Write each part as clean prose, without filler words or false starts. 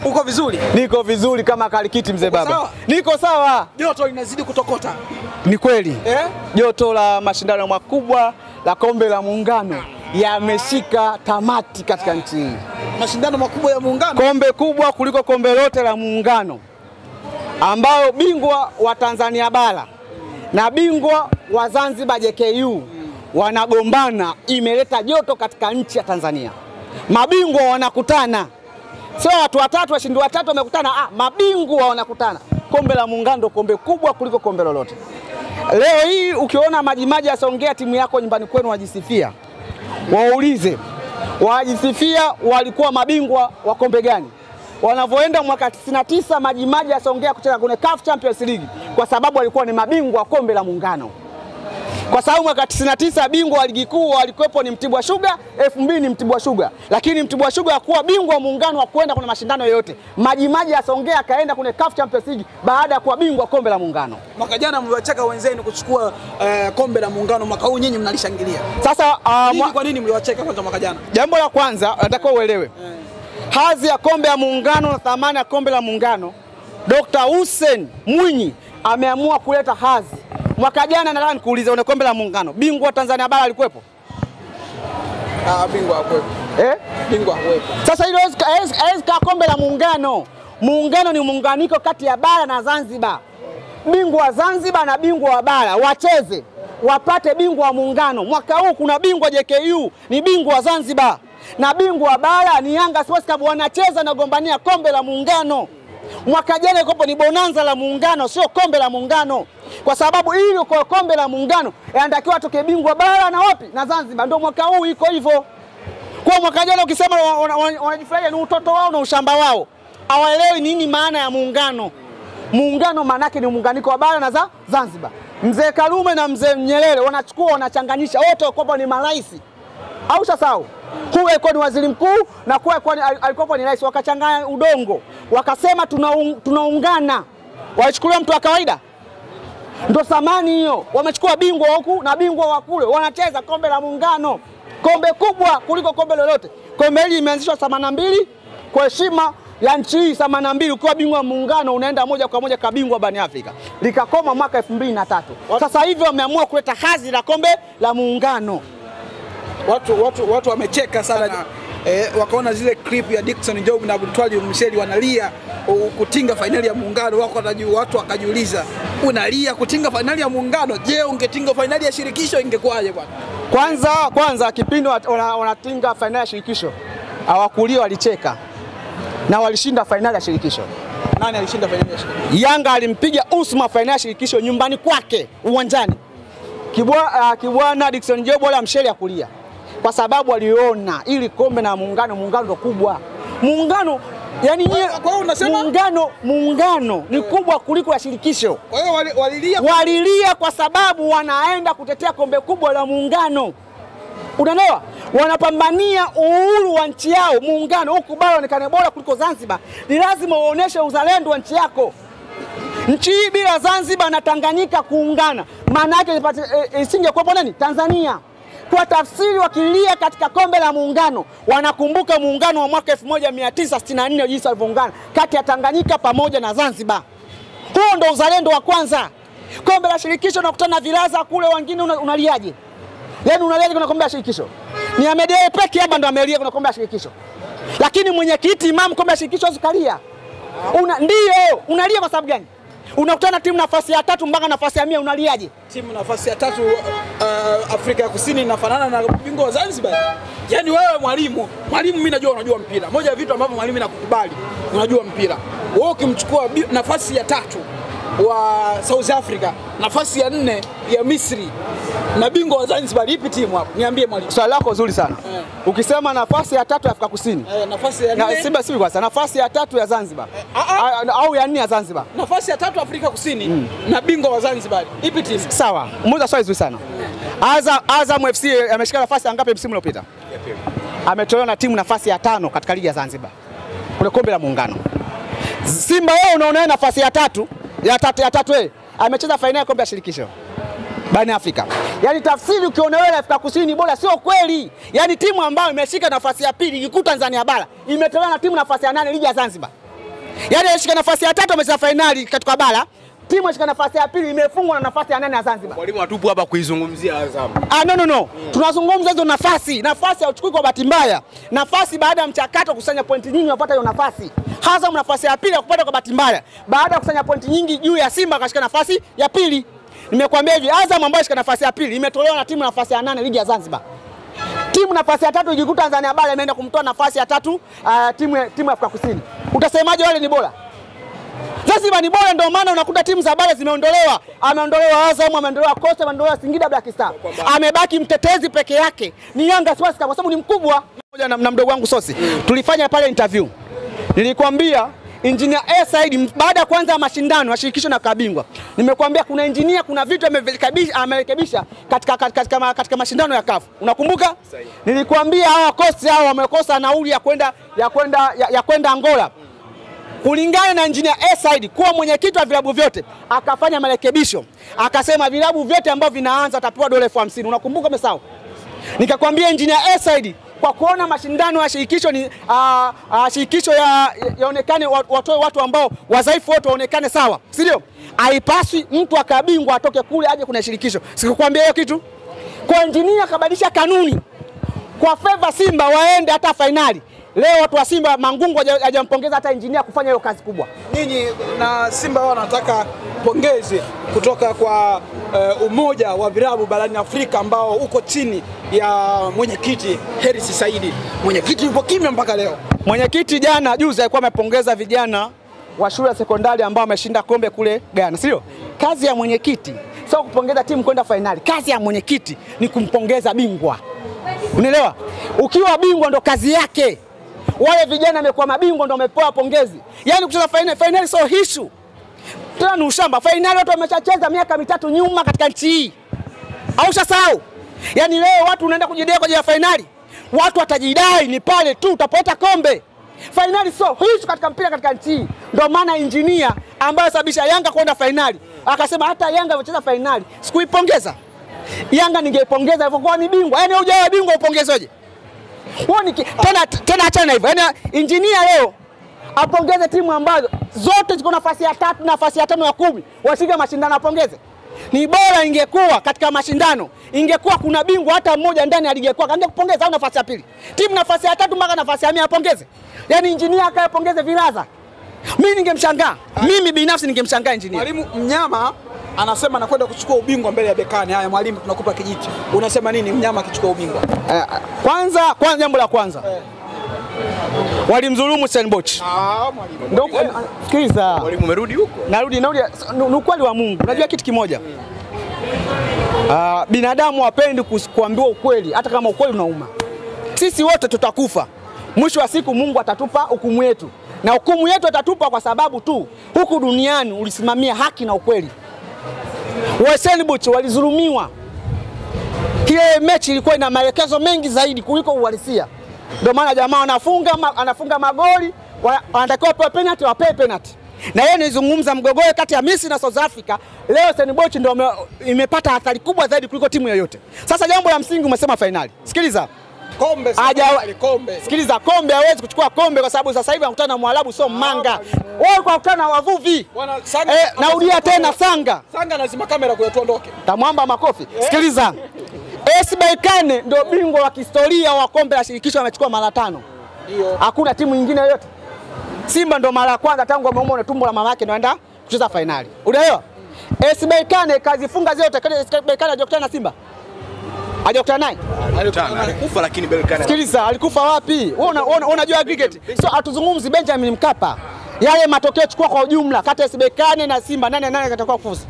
Uko vizuri? Niko vizuri kama kalikiti mzee baba. Sawa? Niko sawa. Joto linazidi kutokota. Ni kweli. Eh? Joto la mashindano makubwa la kombe la muungano yameshika tamati katika nchi hii. Mashindano makubwa ya muungano. Kombe kubwa kuliko kombe lote la muungano, ambao bingwa wa Tanzania bara na bingwa wa Zanzibar JKU wanagombana, imeleta joto katika nchi ya Tanzania. Mabingwa wanakutana, sio watu watatu washindi watatu wamekutana, mabingwa wanakutana. Kombe la muungano ndio kombe kubwa kuliko kombe lolote. Leo hii ukiona Majimaji asongea timu yako nyumbani kwenu wajisifia, waulize wajisifia walikuwa mabingwa wa kombe gani? Wanavyoenda mwaka 99 Majimaji asongea kucheza kwenye CAF Champions League kwa sababu walikuwa ni mabingwa wa kombe la muungano. Kwa sababu mwaka 99 bingwa wa ligi kuu walikuwepo ni Mtibwa Sugar, 2000 ni Mtibwa Sugar. Lakini Mtibwa Sugar hakuwa bingwa wa muungano wa kwenda kwenye mashindano yoyote. Majimaji asongea akaenda kwenye CAF Champions League baada ya kuwa bingwa wa kombe la muungano. Mwaka jana mliwacheka wenzenu kuchukua kombe la muungano, mwaka huu nyinyi mnalishangilia. Sasa kwa nini mliwacheka kwanza mwaka jana? Jambo la kwanza nataka uelewe. Hadhi ya kombe ya muungano na thamani ya kombe la muungano, Dr. Hussein Mwinyi ameamua kuleta hadhi. Mwaka jana nataka nikuulize, una kombe la muungano, bingwa wa Tanzania bara alikuwepo? Bingwa hakuwepo. Bingwa hakuwepo. Sasa hilo hawezi kombe la muungano. Muungano ni muunganiko kati ya bara na Zanzibar. Bingwa wa Zanzibar na bingwa wa bara wacheze, wapate bingwa wa muungano. Mwaka huu kuna bingwa JKU ni bingwa wa Zanzibar, na bingwa wa bara ni Yanga Sports Club, wanacheza na gombania kombe la muungano. Mwaka jana ikopo ni bonanza la muungano, sio kombe la muungano. Kwa sababu ili kwa kombe la muungano yanatakiwa atoke bingwa bara na wapi? Na Zanzibar. Ndio mwaka huu iko hivyo. Kwa mwaka jana ukisema wanajifurahia ni utoto wao na ushamba wao. Hawaelewi nini maana ya muungano. Muungano maana yake ni muunganiko wa bara na Zanzibar. Mzee Karume na mzee Nyerere wanachukua wanachanganyisha, wote wakopo ni maraisi. Au sasao. Huyu alikuwa ni waziri mkuu na alikuwa ni rais, wakachanganya udongo. Wakasema tunaungana. Walichukulia mtu wa kawaida. Ndio thamani hiyo. Wamechukua bingwa huku na bingwa wa kule, wanacheza kombe la muungano. Kombe kubwa kuliko kombe lolote. Kombe hili limeanzishwa 82 kwa heshima ya nchi hii 82. Ukiwa bingwa wa muungano unaenda moja kwa moja kabingwa barani Afrika. Likakoma mwaka 2003. Sasa hivi wameamua kuleta hadhi la kombe la muungano. Watu wamecheka sana. Wakaona zile clip ya Dickson Job na Abdultwali Msheli wanalia kutinga finali ya muungano. Watu wakajiuliza, unalia kutinga finali ya muungano? Je, ungetinga finali ya shirikisho ingekuwaje bwana? Kwanza kipindi wanatinga finali ya shirikisho hawakulia, walicheka na walishinda finali ya shirikisho. Nani alishinda finali ya shirikisho? Yanga alimpiga Usma finali ya shirikisho nyumbani kwake uwanjani. Kibwana Dickson Job wala Msheli akulia. Kwa sababu waliona ili kombe na muungano ndo kubwa. Muungano yani muungano ni kubwa kuliko ya shirikisho. Kwa hiyo walilia kwa sababu wanaenda kutetea kombe kubwa la muungano. Unaelewa? Wanapambania uhuru wa nchi yao. Muungano huku bara onekane bora kuliko Zanzibar. Ni lazima uoneshe uzalendo wa nchi yako. Nchi hii bila Zanzibar na Tanganyika kuungana, maana yake isingekuwa nani? Tanzania. Kwa tafsiri wakilia katika kombe la muungano, wanakumbuka muungano wa mwaka 1964 jinsi walivyoungana kati ya Tanganyika pamoja na Zanzibar. Huo ndio uzalendo wa kwanza. Kombe la shirikisho unakutana na vilaza kule, wengine unaliaje? Yaani unaliaje kuna kombe la shirikisho? Ni Ahmed Ally peke yake ndo amelia kuna kombe la shirikisho. Lakini mwenyekiti Imam kombe la shirikisho usikalia. Ndio, unalia kwa sababu gani? Unakutana timu nafasi ya 3 mpaka nafasi ya 100 unaliaje? Timu nafasi ya 3 Afrika ya Kusini inafanana na bingwa wa Zanzibar. Yaani wewe mwalimu mimi najua unajua mpira. Moja ya vitu ambavyo mwalimu nakukubali, unajua mpira. Wewe ukimchukua nafasi ya 3 wa South Africa, nafasi ya 4 ya Misri na bingwa wa Zanzibar, ipi timu hapo? Niambie mwalimu. Swali lako zuri sana. Ukisema nafasi ya 3 ya Afrika Kusini, nafasi ya 4 Simba kwa nafasi ya 3 ya Zanzibar. Au ya 4 ya Zanzibar. Nafasi ya 3 Afrika Kusini na bingwa wa Zanzibar, ipi timu? Sawa. Muuliza swali zuri sana. Azam FC ameshika nafasi ngapi msimu uliopita? Ametolewa na timu nafasi ya 5 katika ligi ya Zanzibar. Kule kombe la muungano. Simba wewe unaona nafasi ya 3 ya tatu wewe amecheza fainali ya kombe la shirikisho barani Afrika. Yaani tafsiri ukiona wewe Afrika Kusini bora sio kweli. Yaani timu ambayo imeshika nafasi ya 2 ligi kuu Tanzania bara imetolewa na timu nafasi ya 8 ligi ya Zanzibar. Yaani alishika nafasi ya 3 amecheza finali katika bara. Timu inashika nafasi ya pili imefungwa na nafasi ya 8 ya Zanzibar. Mwalimu atupu hapa kuizungumzia Azam. No. Tunazungumza hizo nafasi. Nafasi hauchukui kwa bahati mbaya. Nafasi baada ya mchakato kusanya pointi nyingi unapata hiyo nafasi. Azam nafasi ya pili kupata kwa bahati mbaya. Baada ya kusanya pointi nyingi juu ya Simba akashika nafasi ya pili. Nimekwambia hivi, Azam ambayo shika nafasi ya pili imetolewa na timu nafasi ya 8 ligi ya Zanzibar. Timu nafasi ya 3 ijikuta Tanzania bara imeenda kumtoa nafasi ya 3 timu ya Afrika Kusini. Utasemaje wale ni bora? Zanzibar ni bora, ndio maana unakuta timu za bara zimeondolewa. Ameondolewa Azam, ameondolewa Coastal, ameondolewa Singida Black Star. Amebaki mtetezi peke yake ni Yanga Sports kwa sababu ni mkubwa. Na mdogo wangu Sosi. Tulifanya pale interview. Nilikwambia Engineer Said baada ya kwanza mashindano ya shirikisho na kabingwa. Nimekwambia kuna engineer, kuna vitu amerekebisha katika mashindano ya CAF. Unakumbuka? Nilikwambia hawa Coast hao wamekosa nauli ya kwenda Angola. Kulingana na Engineer Said kuwa mwenyekiti wa vilabu vyote, akafanya marekebisho. Akasema vilabu vyote ambavyo vinaanza atapewa dola 50,000. Unakumbuka umesahau? Nikakwambia Engineer Said kwa kuona mashindano ya shirikisho ni shirikisho yaonekane watoe watu ambao wadhaifu wote waonekane sawa, si ndio? Haipaswi mtu akabingwa atoke kule aje kuna shirikisho. Sikukwambia hiyo kitu? Kwa engineer akabadilisha kanuni kwa favor Simba waende hata finali. Leo watu wa Simba Mangungu hajampongeza hata engineer kufanya hiyo kazi kubwa. Nyinyi na Simba wanataka pongezi kutoka kwa umoja wa vilabu barani Afrika ambao uko chini ya mwenyekiti Hersi Saidi. Mwenyekiti yupo kimya mpaka leo. Mwenyekiti jana juzi alikuwa amepongeza vijana wa shule ya sekondari ambao wameshinda kombe kule Ghana, sio? Kazi ya mwenyekiti sio kupongeza timu kwenda finali. Kazi ya mwenyekiti ni kumpongeza bingwa. Unielewa? Ukiwa bingwa ndo kazi yake. Wale vijana wamekuwa mabingwa ndo wamepewa pongezi. Yaani kucheza finali sio issue. Tena ni ushamba. Finali watu wameshacheza miaka 3 nyuma katika nchi hii. Au ushasahau? Yaani leo watu unaenda kujidai kwa ajili ya finali. Watu watajidai ni pale tu utapata kombe. Finali sio issue katika mpira katika nchi hii. Ndio maana engineer ambaye sababisha Yanga kwenda finali akasema hata Yanga imecheza finali sikuipongeza. Yanga ningeipongeza ilivyokuwa ni bingwa. Yaani hujawa bingwa upongezeje? Tena achana hivyo. Yaani engineer leo apongeze timu ambazo zote ziko nafasi ya 3, nafasi ya 5 ya 10 washike mashindano apongeze. Ni bora ingekuwa katika mashindano ingekuwa kuna bingwa hata mmoja ndani ya ligi kwa kaanza kupongeza au nafasi ya pili. Timu nafasi ya 3 mpaka nafasi ya 100 apongeze. Yaani engineer akayapongeze vilaza. Mimi ningemshangaa. Mimi binafsi ningemshangaa engineer. Mwalimu Mnyama anasema anakwenda kuchukua ubingwa mbele ya Bekani. Haya mwalimu, tunakupa kijiti. Unasema nini Mnyama akichukua ubingwa? Kwanza jambo la kwanza. Walimdhulumu Stellenbosch. Mwalimu. Ndio sikiliza. Mwalimu umerudi huko? Narudi ni ukweli wa Mungu. Unajua kitu kimoja. Binadamu hapendi kuambiwa ukweli hata kama ukweli unauma. Sisi wote tutakufa. Mwisho wa siku Mungu atatupa hukumu yetu. Na hukumu yetu atatupa kwa sababu tu huku duniani ulisimamia haki na ukweli. Stellenbosch walizulumiwa. Ile mechi ilikuwa ina maelekezo mengi zaidi kuliko uhalisia. Ndio maana jamaa anafunga magoli, wanatakiwa pewe penalty, wapewe penalty. Na yeye nizungumza mgogoro kati ya Misri na South Africa, leo Stellenbosch ndio imepata athari kubwa zaidi kuliko timu yoyote. Sasa jambo la msingi umesema finali. Sikiliza. Kombe. Sikiliza, kombe hawezi kuchukua kombe kwa sababu sasa hivi anakutana na Mwarabu sio Manga. Wao kwa kukutana na wavuvi. Naudia tena Sanga. Sanga lazima kamera kwa tuondoke. Tamwamba makofi. Sikiliza. AS Berkane ndio bingwa wa kihistoria wa kombe la shirikisho amechukua mara 5. Ndio. Hakuna timu nyingine yoyote. Simba ndo mara ya kwanza tangu ameumwa na tumbo la mama yake anaenda kucheza finali. Unaelewa? AS Berkane kazifunga zote. Berkane hajakutana na Simba. Hajakutana naye. Alikufa lakini Berkane. Sikiliza, alikufa wapi? Wewe unajua cricket. So atuzungumzi Benjamin Mkapa. Yale matokeo chukua kwa ujumla kati ya AS Berkane na Simba nani atakuwa kufuzu.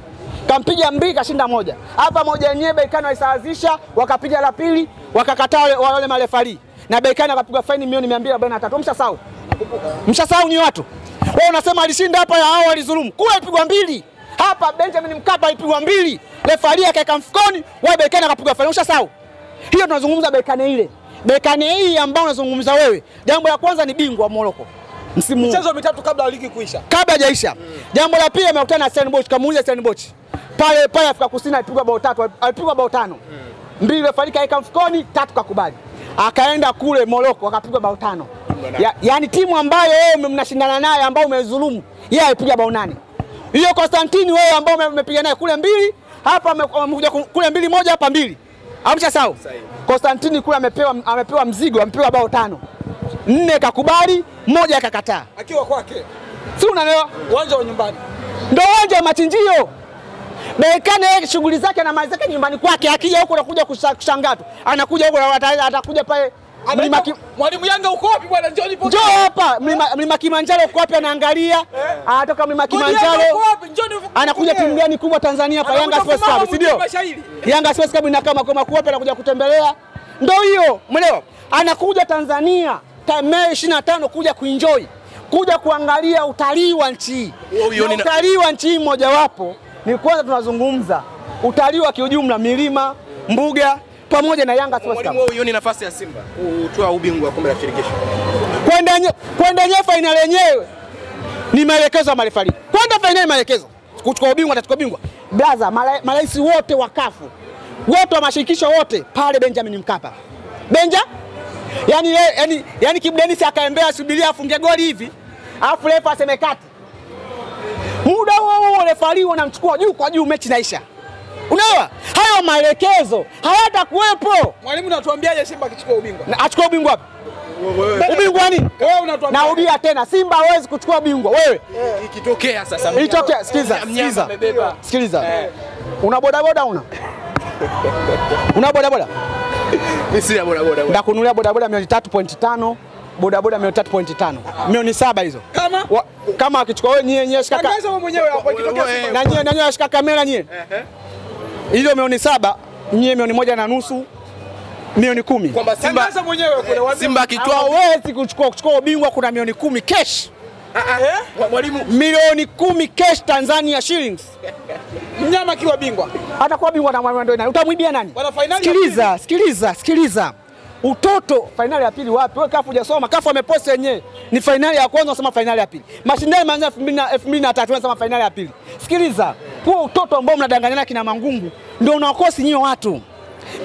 Kampiga 2 kashinda 1. Hapa moja yenyewe Berkane walisawazisha, wakapiga la pili, wakakataa wale marefari. Na Berkane akapigwa faini milioni 243. Mshasahau. Mshasahau ni watu. Wewe unasema alishinda hapa ya hao walizulumu. Kule alipigwa 2. Hapa Benjamin Mkapa alipigwa 2. Refari akaeka mfukoni, wewe Berkane akapigwa faini. Mshasahau. Hiyo tunazungumza Berkane ile. Berkane hii ambao unazungumza wewe. Jambo la kwanza ni bingwa wa Morocco. Msimu huu. Michezo 3 kabla ya ligi kuisha. Kabla hajaisha. Jambo la pili amekutana na Stellenbosch, kamuuliza Stellenbosch. Pale Afrika Kusini alipigwa bao 3, alipigwa bao 5. 2 refari kaeka mfukoni, 3 kakubali. Akaenda kule Morocco akapigwa bao 5. Yaani timu ambayo wewe mnashindana naye ambayo umezulumu, yeye alipiga bao 8. Hiyo Constantine wewe ambao umepiga naye kule 2, hapa amekuja kule 2 moja hapa 2. Amcha sawa. Constantine kule amepewa mzigo, amepewa bao 5. 4 kakubali, 1 akakataa. Akiwa kwake. Si unaelewa? Uwanja wa nyumbani. Ndio uwanja wa machinjio. Berkane yeye shughuli zake na mali zake nyumbani kwake, akija huko anakuja kushangaa tu. Anakuja huko atakuja pale Mwalimu Yanga uko wapi bwana? Njoo nipo. Njoo hapa mlima Kilimanjaro uko wapi anaangalia? Anatoka mlima Kilimanjaro. Anakuja timu gani kubwa Tanzania hapa Yanga Sports Club, si ndio? Yanga Sports Club inakaa makao makuu hapa anakuja kutembelea. Ndio hiyo, umeelewa? Anakuja Tanzania Mei 25 kuja kuenjoy. Kuja kuangalia utalii wa nchi. Utalii wa nchi mmoja wapo ni kwanza tunazungumza utalii wa kiujumla, milima, mbuga pamoja na Yanga Sports Club. Mwalimu, hiyo nafasi ya Simba kutoa ubingwa wa kombe la shirikisho. Kwenda finali yenyewe ni maelekezo ya marefari. Kwenda finali maelekezo. Kuchukua ubingwa atachukua ubingwa. Blaza, marais wote wakafu. Wote wa mashirikisho wote pale Benjamin Mkapa. Yani Kibu Denis akaembea subiria afunge goli hivi. Alafu refa aseme kati. Muda huo refari wanamchukua juu kwa juu, mechi naisha. Unaelewa? Hayo maelekezo hayatakuwepo. Mwalimu unatuambiaje Simba akichukua ubingwa? Achukua ubingwa wapi? Ubingwa nini? Wewe unatuambia. Narudia tena, Simba hawezi kuchukua ubingwa. Wewe Ikitokea sasa. Itokea, sikiliza. Una bodaboda una? Una bodaboda? Mimi sina bodaboda. Ndakununulia bodaboda 3.5, bodaboda 3.5. Milioni 7 hizo. Kama akichukua wewe nyie shika. Tangaza wewe mwenyewe hapo ikitokea Simba. Na nyie shika kamera nyie. Hizo milioni 7, nyie milioni 1.5, milioni 10. Kwamba Simba mwenyewe kule Simba akitoa hawezi kuchukua ubingwa, kuna milioni 10 cash. Mwalimu, milioni 10 cash Tanzania shillings. Mnyama akiwa bingwa. Atakuwa bingwa na mwalimu ndio nani? Utamwibia nani? Sikiliza. Utoto finali ya pili wapi? Wewe kafu hujasoma. Kafu amepost yenyewe. Ni finali ya kwanza unasema finali ya pili. Mashindano yameanza 2003 unasema finali ya pili. Sikiliza. Huo utoto ambao mnadanganyana kina Mangungu ndio unawakosi nyinyi watu.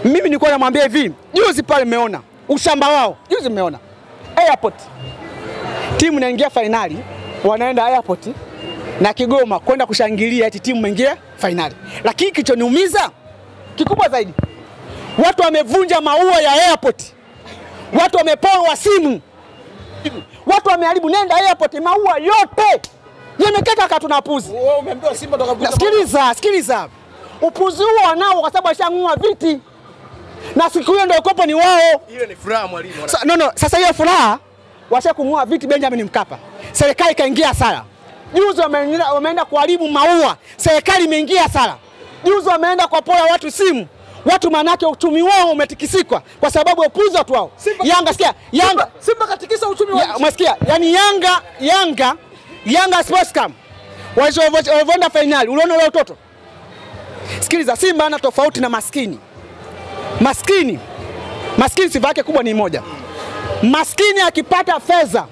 Mimi nilikuwa namwambia hivi, juzi pale mmeona ushamba wao. Juzi mmeona airport. Timu inaingia finali, wanaenda airport na Kigoma kwenda kushangilia eti timu imeingia finali. Lakini kilichoniumiza kikubwa zaidi, watu wamevunja maua ya airport. Watu wameporwa simu. Watu wameharibu, nenda airport maua yote yamekata katuna puzi. Wewe umeambiwa Simba toka. Sikiliza. Upuzi huo wanao kwa sababu ashang'oa viti. Na siku hiyo ndio kopo ni wao. Hiyo ni furaha mwalimu. Sasa hiyo furaha washakung'oa viti Benjamin Mkapa. Serikali kaingia hasara. Juzi wameenda kuharibu maua. Serikali imeingia hasara. Juzi wameenda kuwapora watu simu. Watu manake uchumi wao umetikisikwa kwa sababu ya upuzi watu wao. Simba katikisa uchumi wao. Umesikia? Yaani Yanga Sports Club walivyoenda finali, uliona leo utoto. Sikiliza, Simba ana tofauti na maskini. Maskini sifa yake kubwa ni moja. Maskini akipata fedha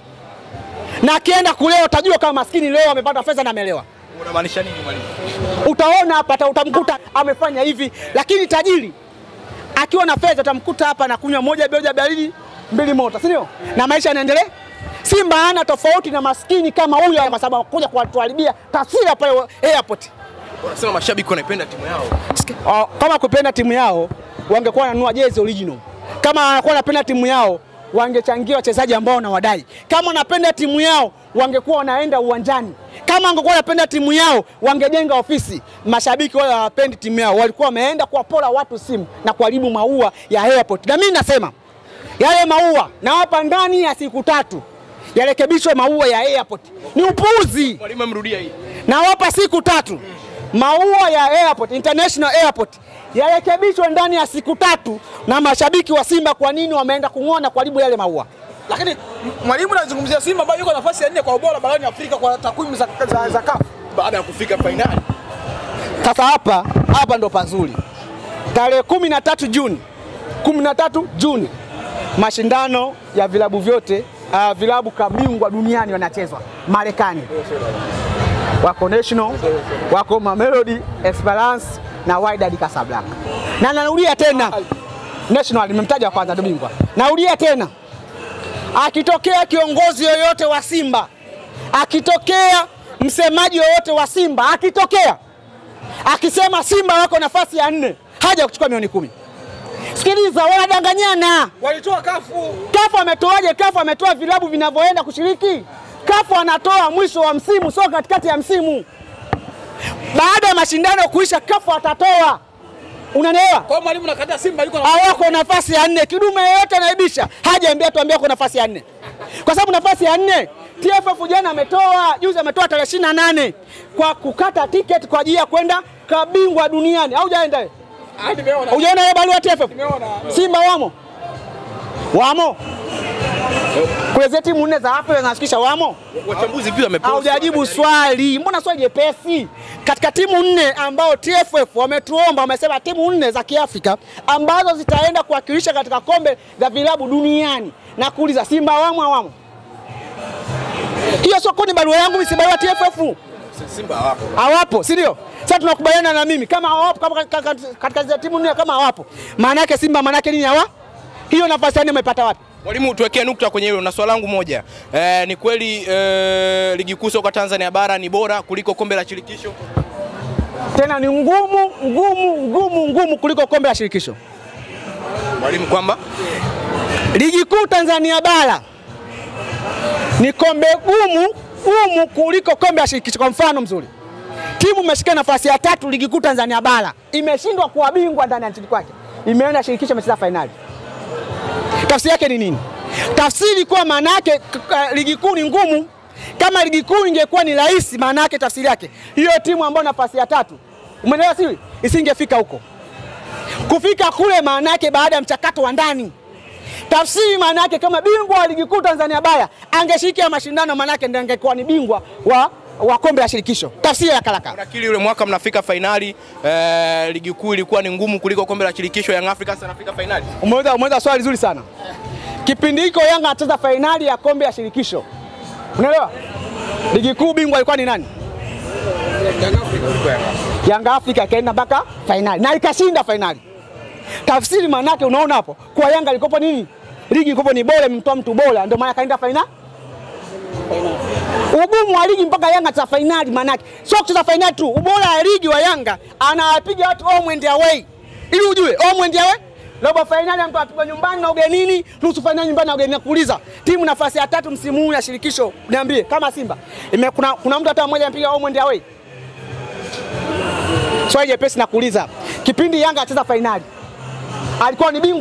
na akienda kulewa utajua kama maskini leo amepata fedha na amelewa. Unamaanisha nini mwalimu? Utaona hapa utamkuta amefanya hivi, lakini tajiri akiwa na fedha utamkuta hapa anakunywa moja baridi 2 moto, si ndio? Na maisha yanaendelea. Simba hana tofauti na maskini kama huyo kwa sababu kuja kutuharibia taswira pale airport. Wanasema mashabiki wanaipenda timu yao. Kama kupenda timu yao wangekuwa wananunua jezi original. Kama wanakuwa wanapenda timu yao wangechangia wachezaji ambao wanawadai. Kama wanapenda timu yao wangekuwa wanaenda uwanjani. Kama wangekuwa wanapenda timu yao wangejenga ofisi. Mashabiki wale hawapendi timu yao, walikuwa wameenda kuwapora watu simu na kuharibu maua ya airport. Na mimi nasema yale maua na hapa ndani ya siku 3 yarekebishwe maua ya airport. Ni upuuzi. Mwalimu amrudia hii. Na hapa siku 3 maua ya airport, international airport yarekebishwe ndani ya siku 3 na mashabiki wa Simba kwa nini wameenda kung'ona kuharibu yale maua. Lakini mwalimu anazungumzia Simba ambayo yuko nafasi ya 4 kwa ubora barani Afrika kwa takwimu za CAF baada ya kufika finali. Sasa hapa ndo pazuri. Tarehe 13 Juni mashindano ya vilabu vyote vilabu kabingwa duniani wanachezwa Marekani. Wako National, wako Mamelodi, Esperance na Wydad Casablanca. Na narudia tena National nimemtaja kwanza ndo bingwa. Narudia tena akitokea kiongozi yoyote wa Simba, akitokea msemaji yoyote wa Simba, akitokea akisema Simba wako nafasi ya 4, haja kuchukua milioni 10. Sikiliza, wanadanganyana. Walitoa kafu. Kafu ametoaje? Kafu ametoa vilabu vinavyoenda kushiriki. Kafu anatoa mwisho wa msimu, sio katikati ya msimu. Baada ya mashindano kuisha, Kafu atatoa. Unanielewa? Kwa mwalimu nakataa Simba yuko hawako nafasi ya 4. Kidume yote anaibisha, hajaambia tuambie kwa nafasi ya 4. Kwa sababu nafasi ya 4 TFF jana ametoa, juzi ametoa tarehe 28 kwa kukata tiketi kwa ajili ya kwenda kabingwa duniani. Au hujaenda? Nimeona. Hujaona ile barua TFF? Nimeona. Simba wamo? Wamo. Kwa timu 4 za Afrika zinashikisha wamo? Wachambuzi pia wamepost. Haujajibu swali. Mbona swali jepesi? Katika timu 4 ambao TFF wametuomba, wamesema timu 4 za Kiafrika ambazo zitaenda kuwakilisha katika kombe la vilabu duniani. Na kuuliza Simba wamo? Hiyo sio kodi barua yangu, mimi si barua TFF. Simba hawapo. Hawapo, si ndio? Sasa tunakubaliana na mimi kama hawapo, kama katika timu 4 kama hawapo. Maana yake Simba maana yake nini hawa? Hiyo nafasi ya 4 umepata wapi? Mwalimu, tuwekee nukta kwenye hilo na swali langu moja. Ni kweli ligi kuu soka Tanzania bara ni bora kuliko kombe la shirikisho? Tena ni ngumu kuliko kombe la shirikisho. Mwalimu, kwamba ligi kuu Tanzania bara ni kombe gumu kuliko kombe la shirikisho. Kwa mfano mzuri, timu imeshika nafasi ya 3 ligi kuu Tanzania bara, imeshindwa kuwa bingwa ndani ya nchi kwake, imeenda shirikisho, imecheza finali. Tafsiri yake ni nini? Tafsiri kwa maana yake ligi kuu ni ngumu. Kama ligi kuu ingekuwa ni rahisi, maana yake tafsiri yake hiyo timu ambayo nafasi ya 3, umeelewa sio? Isingefika huko. Kufika kule maana yake baada ya mchakato wa ndani. Tafsiri maana yake kama bingwa wa ligi kuu Tanzania bara angeshiriki mashindano, maana yake ndiye angekuwa ni bingwa wa kombe la shirikisho. Tafsiri ya karaka. Unakili yule mwaka mnafika finali, ligi kuu ilikuwa ni ngumu kuliko kombe la shirikisho, Young Africans anafika finali. Umeweza swali zuri sana. Kipindi hiko Yanga anacheza finali ya kombe la shirikisho. Unaelewa? Ligi kuu bingwa ilikuwa ni nani? Yanga Afrika kaenda mpaka finali na ikashinda finali. Tafsiri maana yake unaona hapo, kwa Yanga ilikopo nini? Ligi ilikopo ni bora, mtoa mtu bora, ndio maana kaenda finali. Ugumu wa ligi mpaka Yanga ta finali maana yake sio kucheza finali tu. Ubora wa ligi wa Yanga anawapiga watu home and away. Ili ujue home and away, robo finali mtu apigwa nyumbani na ugenini, nusu finali nyumbani na ugenini. Kuuliza timu nafasi ya 3 msimu huu ya shirikisho, niambie kama Simba kuna mtu hata mmoja anapiga home and away? Swali jepesi na kuuliza. Kipindi Yanga anacheza finali alikuwa ni bingwa